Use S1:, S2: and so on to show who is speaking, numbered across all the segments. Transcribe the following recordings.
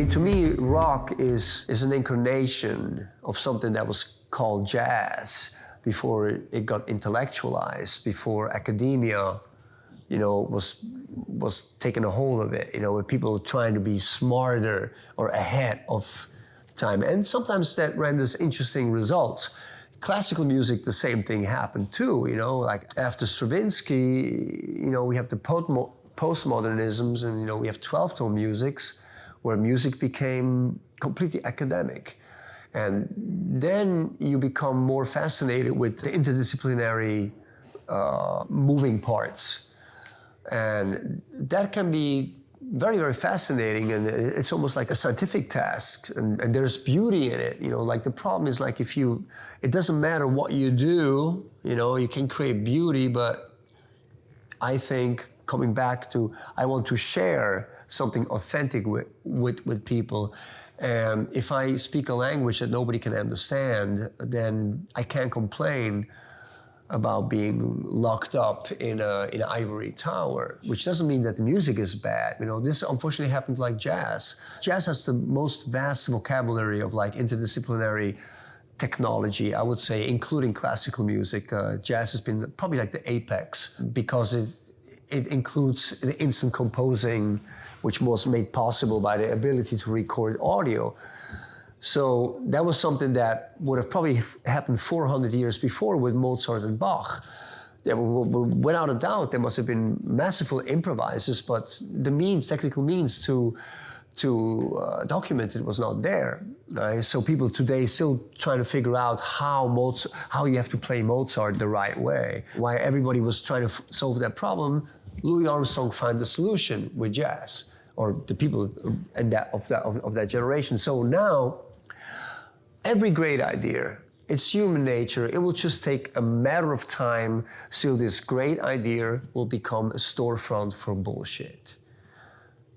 S1: mean, to me, rock is an incarnation of something that was called jazz before it got intellectualized, before academia, was taking a hold of it, where people were trying to be smarter or ahead of time. And sometimes that renders interesting results. Classical music, the same thing happened too, like after Stravinsky, we have the postmodernisms and, we have 12-tone musics where music became completely academic. And then you become more fascinated with the interdisciplinary moving parts. And that can be very, very fascinating, and it's almost like a scientific task, and there's beauty in it. Like the problem is like it doesn't matter what you do, you can create beauty, but I think coming back to, I want to share something authentic with people. And if I speak a language that nobody can understand, then I can't complain about being locked up in an ivory tower, which doesn't mean that the music is bad. This unfortunately happened like jazz. Jazz has the most vast vocabulary of like interdisciplinary technology, I would say, including classical music. Jazz has been probably like the apex because it includes the instant composing, which was made possible by the ability to record audio. So that was something that would have probably happened 400 years before with Mozart and Bach. Without a doubt, there must have been masterful improvisers, but the technical means to document it was not there. Right? So people today still trying to figure out how you have to play Mozart the right way. While everybody was trying to solve that problem, Louis Armstrong found the solution with jazz, or the people of that generation. So now, every great idea, it's human nature. It will just take a matter of time till this great idea will become a storefront for bullshit.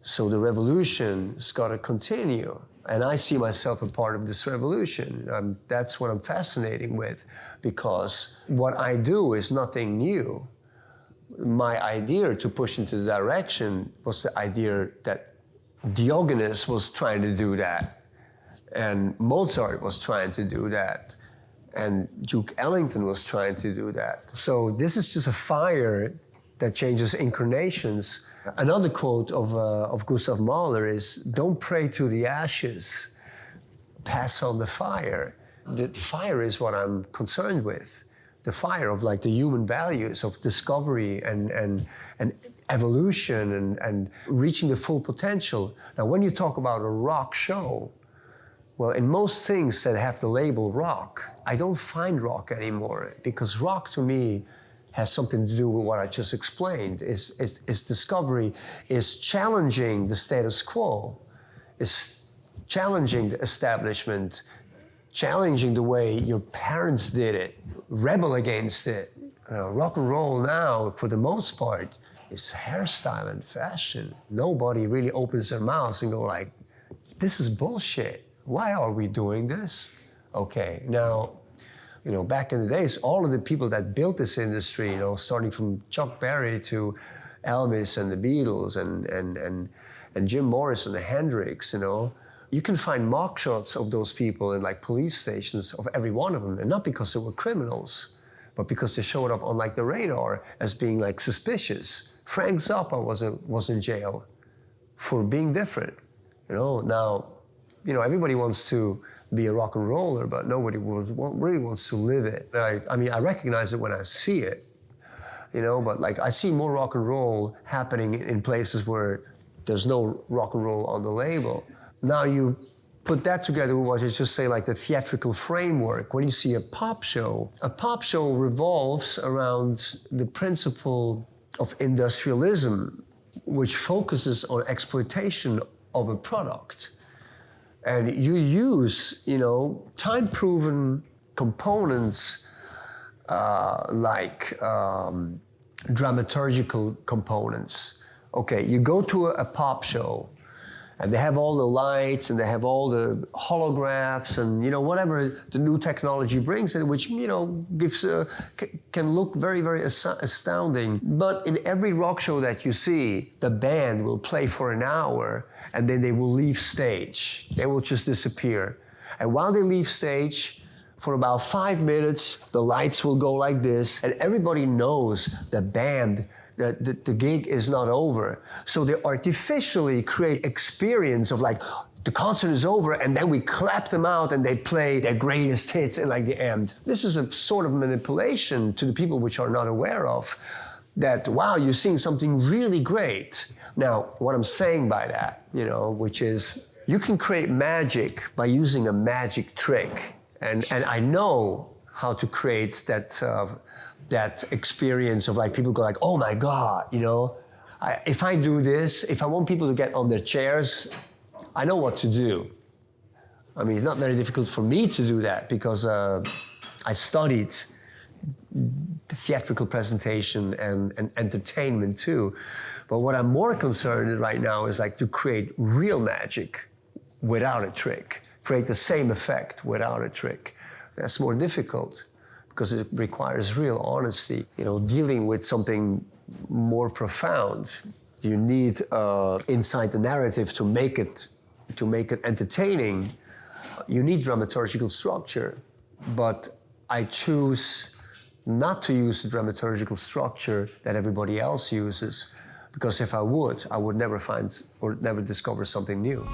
S1: So the revolution's got to continue. And I see myself a part of this revolution. That's what I'm fascinating with, because what I do is nothing new. My idea to push into the direction was the idea that Diogenes was trying to do that. And Mozart was trying to do that. And Duke Ellington was trying to do that. So this is just a fire that changes incarnations. Another quote of Gustav Mahler is, "Don't pray to the ashes, pass on the fire." The fire is what I'm concerned with. The fire of like the human values of discovery and evolution and reaching the full potential. Now, when you talk about a rock show, well, in most things that have the label rock, I don't find rock anymore, because rock to me has something to do with what I just explained. Is discovery, is challenging the status quo, is challenging the establishment, challenging the way your parents did it, rebel against it. Rock and roll now, for the most part, is hairstyle and fashion. Nobody really opens their mouths and go like, this is bullshit. Why are we doing this? Okay, now, back in the days, all of the people that built this industry, starting from Chuck Berry to Elvis and the Beatles and Jim Morrison and Hendrix, you can find mock shots of those people in like police stations of every one of them, and not because they were criminals, but because they showed up on like the radar as being like suspicious. Frank Zappa was in jail for being different. Now, everybody wants to be a rock and roller, but nobody really wants to live it. I recognize it when I see it, but like I see more rock and roll happening in places where there's no rock and roll on the label. Now you put that together with what you just say, like the theatrical framework. When you see a pop show revolves around the principle of industrialism, which focuses on exploitation of a product. And you use, time-proven components like dramaturgical components. Okay, you go to a pop show, And they have all the lights and they have all the holographs and, you know, whatever the new technology brings in, which, you know, gives can look very, very astounding. But in every rock show that you see, the band will play for an hour and then they will leave stage. They will just disappear. And while they leave stage, for about 5 minutes, the lights will go like this, and everybody knows the band, the gig is not over. So they artificially create experience of like, the concert is over, and then we clap them out and they play their greatest hits in like the end. This is a sort of manipulation to the people which are not aware of, that, wow, you're seeing something really great. Now, what I'm saying by that, you know, which is, you can create magic by using a magic trick. And I know how to create that experience of like people go like, oh my God, you know, if I do this, if I want people to get on their chairs, I know what to do. I mean, it's not very difficult for me to do that because I studied the theatrical presentation and entertainment too. But what I'm more concerned with right now is like to create real magic without a trick. Create the same effect without a trick. That's more difficult because it requires real honesty. You know, dealing with something more profound, you need inside the narrative to make it entertaining. You need dramaturgical structure, but I choose not to use the dramaturgical structure that everybody else uses, because if I would never find or never discover something new.